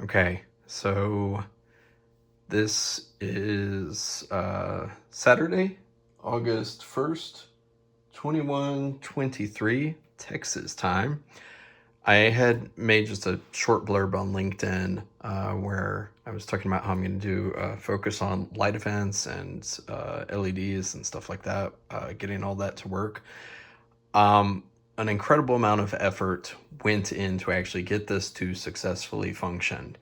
Okay, so this is Saturday, August 1st, 21:23 Texas time. I had made just a short blurb on LinkedIn where I was talking about how I'm going to do focus on light events and LEDs and stuff like that, getting all that to work. An incredible amount of effort went in to actually get this to successfully function.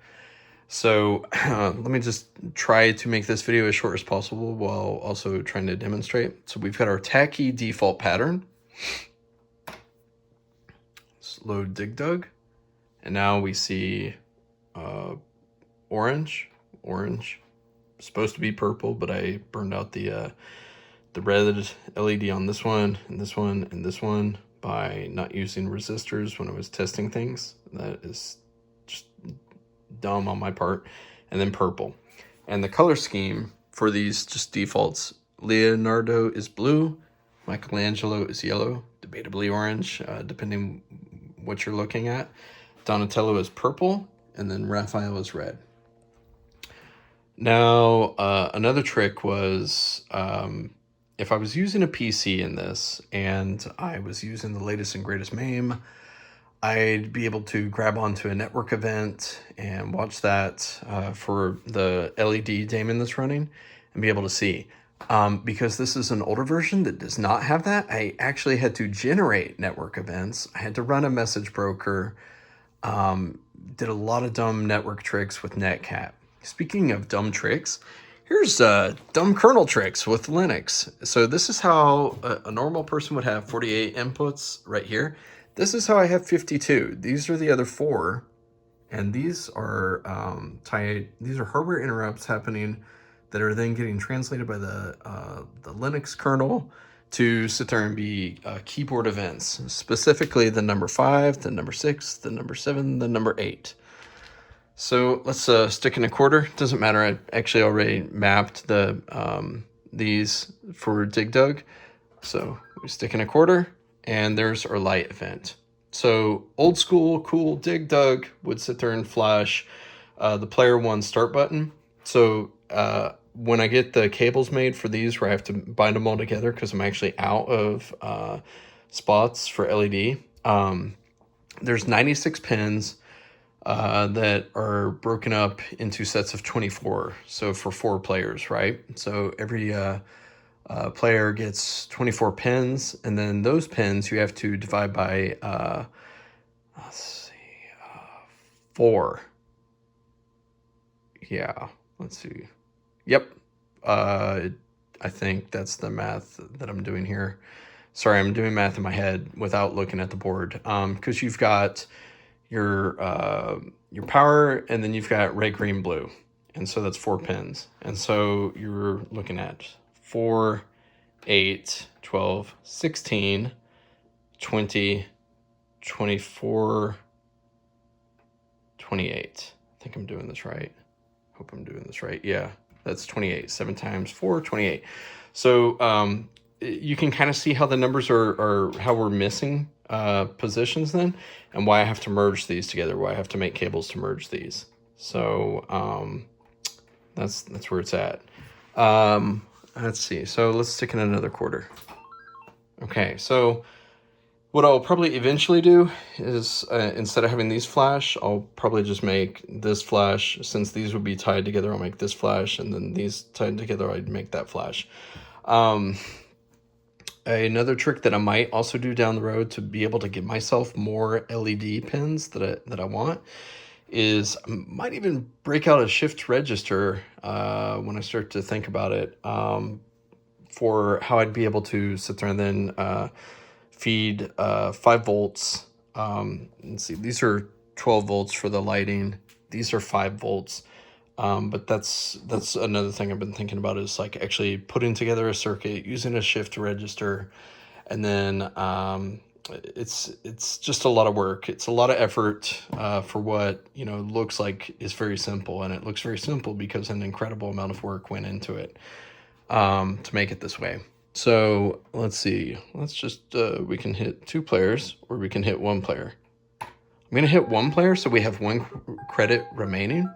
So let me just try to make this video as short as possible while also trying to demonstrate. So we've got our tacky default pattern. Let's load Dig Dug. And now we see orange. Supposed to be purple, but I burned out the red LED on this one, and this one, and this one by not using resistors when I was testing things. That is just dumb on my part. And then purple. And the color scheme for these just defaults: Leonardo is blue, Michelangelo is yellow, debatably orange, depending what you're looking at. Donatello is purple, and then Raphael is red. Now, another trick was if I was using a PC in this and I was using the latest and greatest MAME, I'd be able to grab onto a network event and watch that for the LED daemon that's running and be able to see. Because this is an older version that does not have that, I actually had to generate network events. I had to run a message broker, did a lot of dumb network tricks with Netcat. Speaking of dumb tricks, here's dumb kernel tricks with Linux. So this is how a normal person would have 48 inputs right here. This is how I have 52. These are the other 4, and these are these are hardware interrupts happening that are then getting translated by the Linux kernel to sit there and be keyboard events, specifically the number 5, the number 6, the number 7, the number 8. So let's stick in a quarter. Doesn't matter. I actually already mapped the these for Dig Dug. So we stick in a quarter, and there's our light event. So old school, cool Dig Dug would sit there and flash the player 1 start button. So when I get the cables made for these, where I have to bind them all together because I'm actually out of spots for LED, there's 96 pins that are broken up into sets of 24. So for 4 players, right? So every player gets 24 pins, and then those pins you have to divide by, 4. Yeah, let's see. Yep. I think that's the math that I'm doing here. Sorry, I'm doing math in my head without looking at the board. Because you've got your power, and then you've got red, green, blue. And so that's 4 pins. And so you're looking at 4, 8, 12, 16, 20, 24, 28. I think I'm doing this right. Hope I'm doing this right. Yeah, that's 28. 7 times 4, 28. So you can kind of see how the numbers are how we're missing positions then, and why I have to merge these together, why I have to make cables to merge these. So that's where it's at. Let's see. So let's stick in another quarter. Okay, so what I'll probably eventually do is instead of having these flash, I'll probably just make this flash. Since these would be tied together, I'll make this flash, and then these tied together, I'd make that flash. Another trick that I might also do down the road to be able to give myself more LED pins that I want is I might even break out a shift register when I start to think about it, for how I'd be able to sit there and then feed 5 volts. Let's see, these are 12 volts for the lighting. These are 5 volts. But that's another thing I've been thinking about, is like actually putting together a circuit using a shift register, and then it's just a lot of work. It's a lot of effort for what looks like is very simple, and it looks very simple because an incredible amount of work went into it to make it this way. So let's see. Let's just we can hit 2 players, or we can hit 1 player. I'm gonna hit 1 player so we have 1 credit remaining.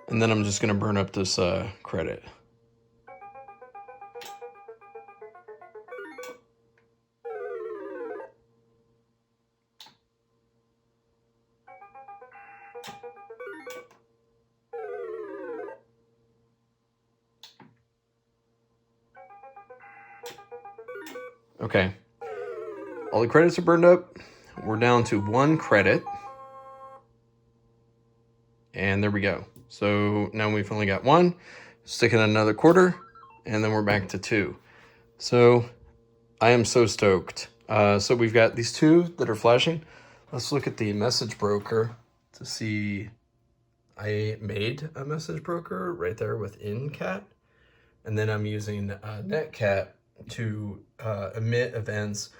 And then I'm just going to burn up this credit. Okay, all the credits are burned up. We're down to 1 credit. And there we go. So now we've only got 1. Stick in another quarter, and then we're back to 2. So I am so stoked. So we've got these 2 that are flashing. Let's look at the message broker to see. I made a message broker right there within cat. And then I'm using netcat to emit events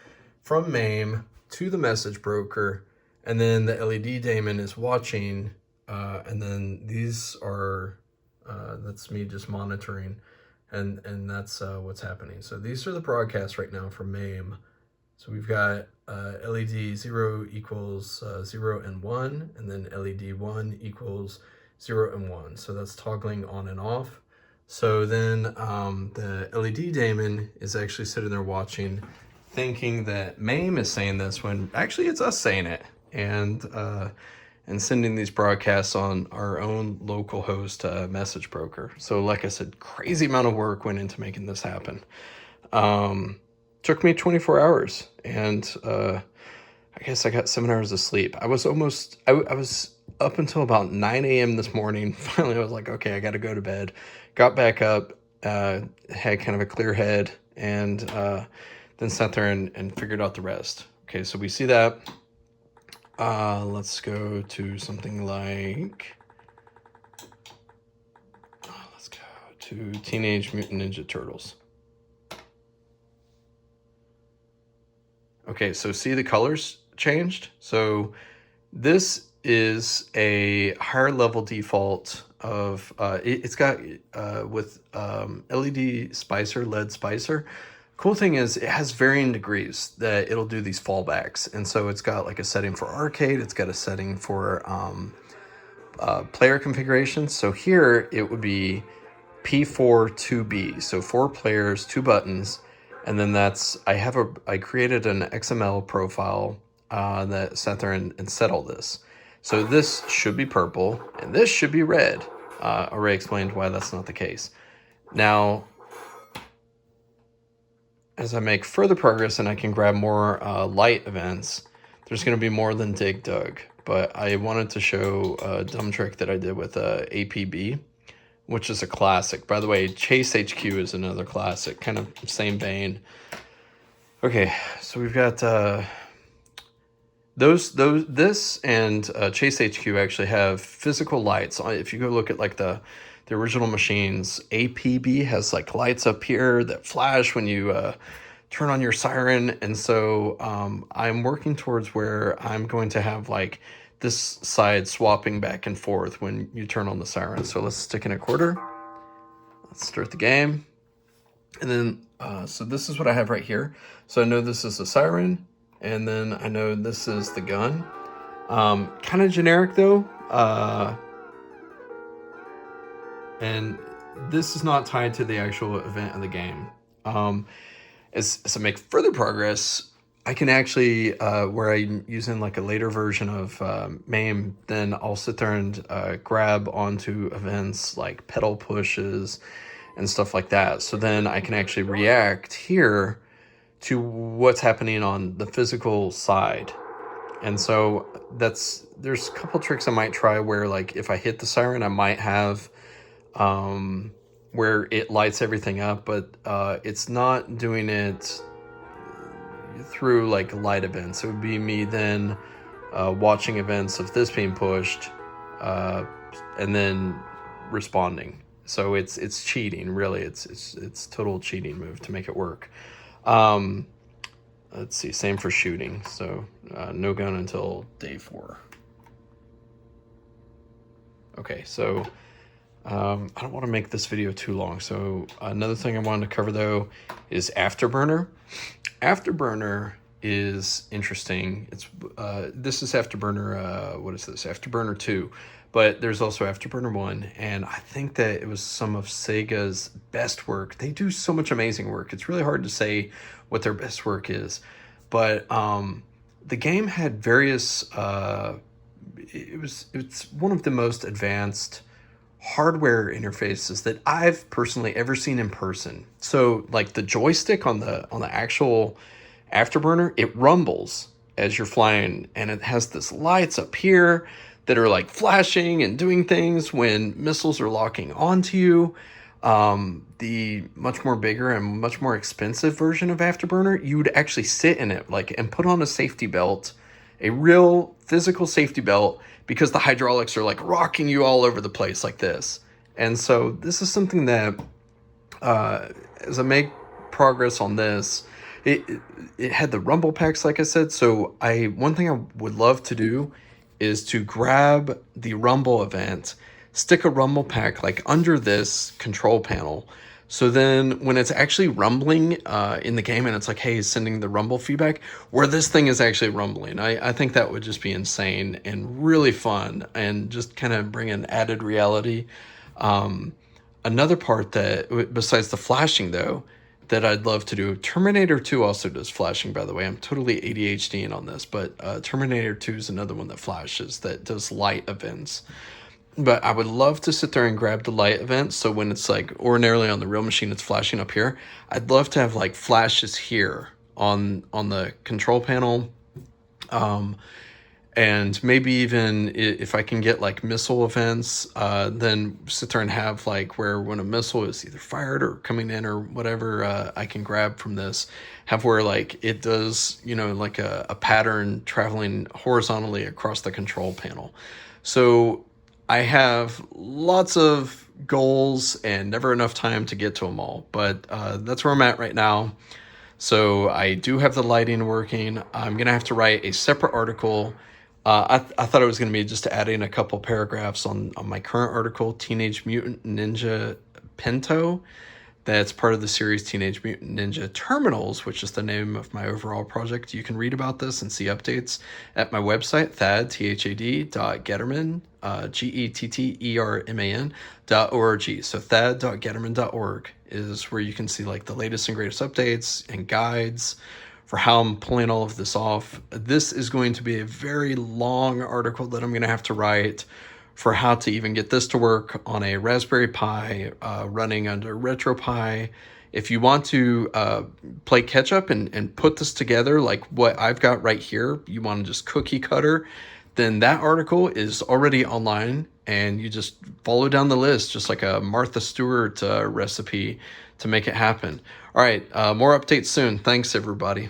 from MAME to the message broker. And then the LED daemon is watching. And then these are, that's me just monitoring. And that's what's happening. So these are the broadcasts right now from MAME. So we've got LED 0 equals 0 and 1, and then LED 1 equals 0 and 1. So that's toggling on and off. So then the LED daemon is actually sitting there watching, thinking that MAME is saying this when actually it's us saying it, and sending these broadcasts on our own local host message broker. So like I said, crazy amount of work went into making this happen. Took me 24 hours, and I guess I got 7 hours of sleep. I was up until about 9 a.m. this morning. Finally, I was like, okay, I got to go to bed. Got back up, had kind of a clear head, and then sat there and figured out the rest. Okay, so we see that. Let's go to something like, let's go to Teenage Mutant Ninja Turtles. Okay, so see the colors changed? So this is a higher level default of, it's got with LED Spicer, LED Spicer. Cool thing is it has varying degrees that it'll do these fallbacks. And so it's got like a setting for arcade. It's got a setting for player configurations. So here it would be P4 2B. So 4 players, 2 buttons. And then I created an XML profile that sat there and set all this. So this should be purple and this should be red. I already explained why that's not the case. Now, as I make further progress and I can grab more light events, there's going to be more than Dig Dug. But I wanted to show a dumb trick that I did with APB, which is a classic. By the way, Chase HQ is another classic, kind of same vein. Okay, so we've got this and Chase HQ actually have physical lights. If you go look at like the original machines, APB has like lights up here that flash when you turn on your siren. And so I'm working towards where I'm going to have like this side swapping back and forth when you turn on the siren. So let's stick in a quarter. Let's start the game. And then, so this is what I have right here. So I know this is the siren, and then I know this is the gun. Kind of generic though. And this is not tied to the actual event of the game. As I make further progress, I can actually, where I'm using like a later version of MAME, then I'll sit there and grab onto events like pedal pushes and stuff like that. So then I can actually react here to what's happening on the physical side. And so there's a couple tricks I might try where like if I hit the siren, I might have where it lights everything up, but it's not doing it through like light events. It would be me then watching events of this being pushed and then responding. So it's cheating, really. It's total cheating move to make it work. Let's see, same for shooting. So no gun until day 4. Okay, so I don't want to make this video too long. So another thing I wanted to cover though is Afterburner. Afterburner is interesting. It's this is Afterburner. What is this? Afterburner 2, but there's also Afterburner 1, and I think that it was some of Sega's best work. They do so much amazing work. It's really hard to say what their best work is, but the game had various. It's one of the most advanced hardware interfaces that I've personally ever seen in person. So like the joystick on the actual Afterburner, it rumbles as you're flying, and it has this lights up here that are like flashing and doing things when missiles are locking onto you. The much more bigger and much more expensive version of Afterburner, you would actually sit in it like and put on a safety belt, a real physical safety belt, because the hydraulics are like rocking you all over the place like this. And so this is something that as I make progress on this, it had the rumble packs, like I said. So one thing I would love to do is to grab the rumble event, stick a rumble pack like under this control panel. So then when it's actually rumbling in the game and it's like, hey, sending the rumble feedback, where this thing is actually rumbling. I think that would just be insane and really fun and just kind of bring an added reality. Another part that, besides the flashing though, that I'd love to do, Terminator 2 also does flashing, by the way. I'm totally ADHDing on this, but Terminator 2 is another one that flashes, that does light events. But I would love to sit there and grab the light event. So when it's like ordinarily on the real machine, it's flashing up here. I'd love to have like flashes here on the control panel. And maybe even if I can get like missile events, then sit there and have like where when a missile is either fired or coming in or whatever, I can grab from this, have where like it does, like a pattern traveling horizontally across the control panel. So I have lots of goals and never enough time to get to them all, but that's where I'm at right now. So I do have the lighting working. I'm going to have to write a separate article. I thought it was going to be just adding a couple paragraphs on my current article, Teenage Mutant Ninja Pinto. That's part of the series Teenage Mutant Ninja Terminals, which is the name of my overall project. You can read about this and see updates at my website, thad.getterman, getterman.org. So thad.getterman.org is where you can see like the latest and greatest updates and guides for how I'm pulling all of this off. This is going to be a very long article that I'm going to have to write for how to even get this to work on a Raspberry Pi running under RetroPie. If you want to play catch up and put this together like what I've got right here, you want to just cookie cutter, then that article is already online and you just follow down the list, just like a Martha Stewart recipe to make it happen. All right, more updates soon. Thanks, everybody.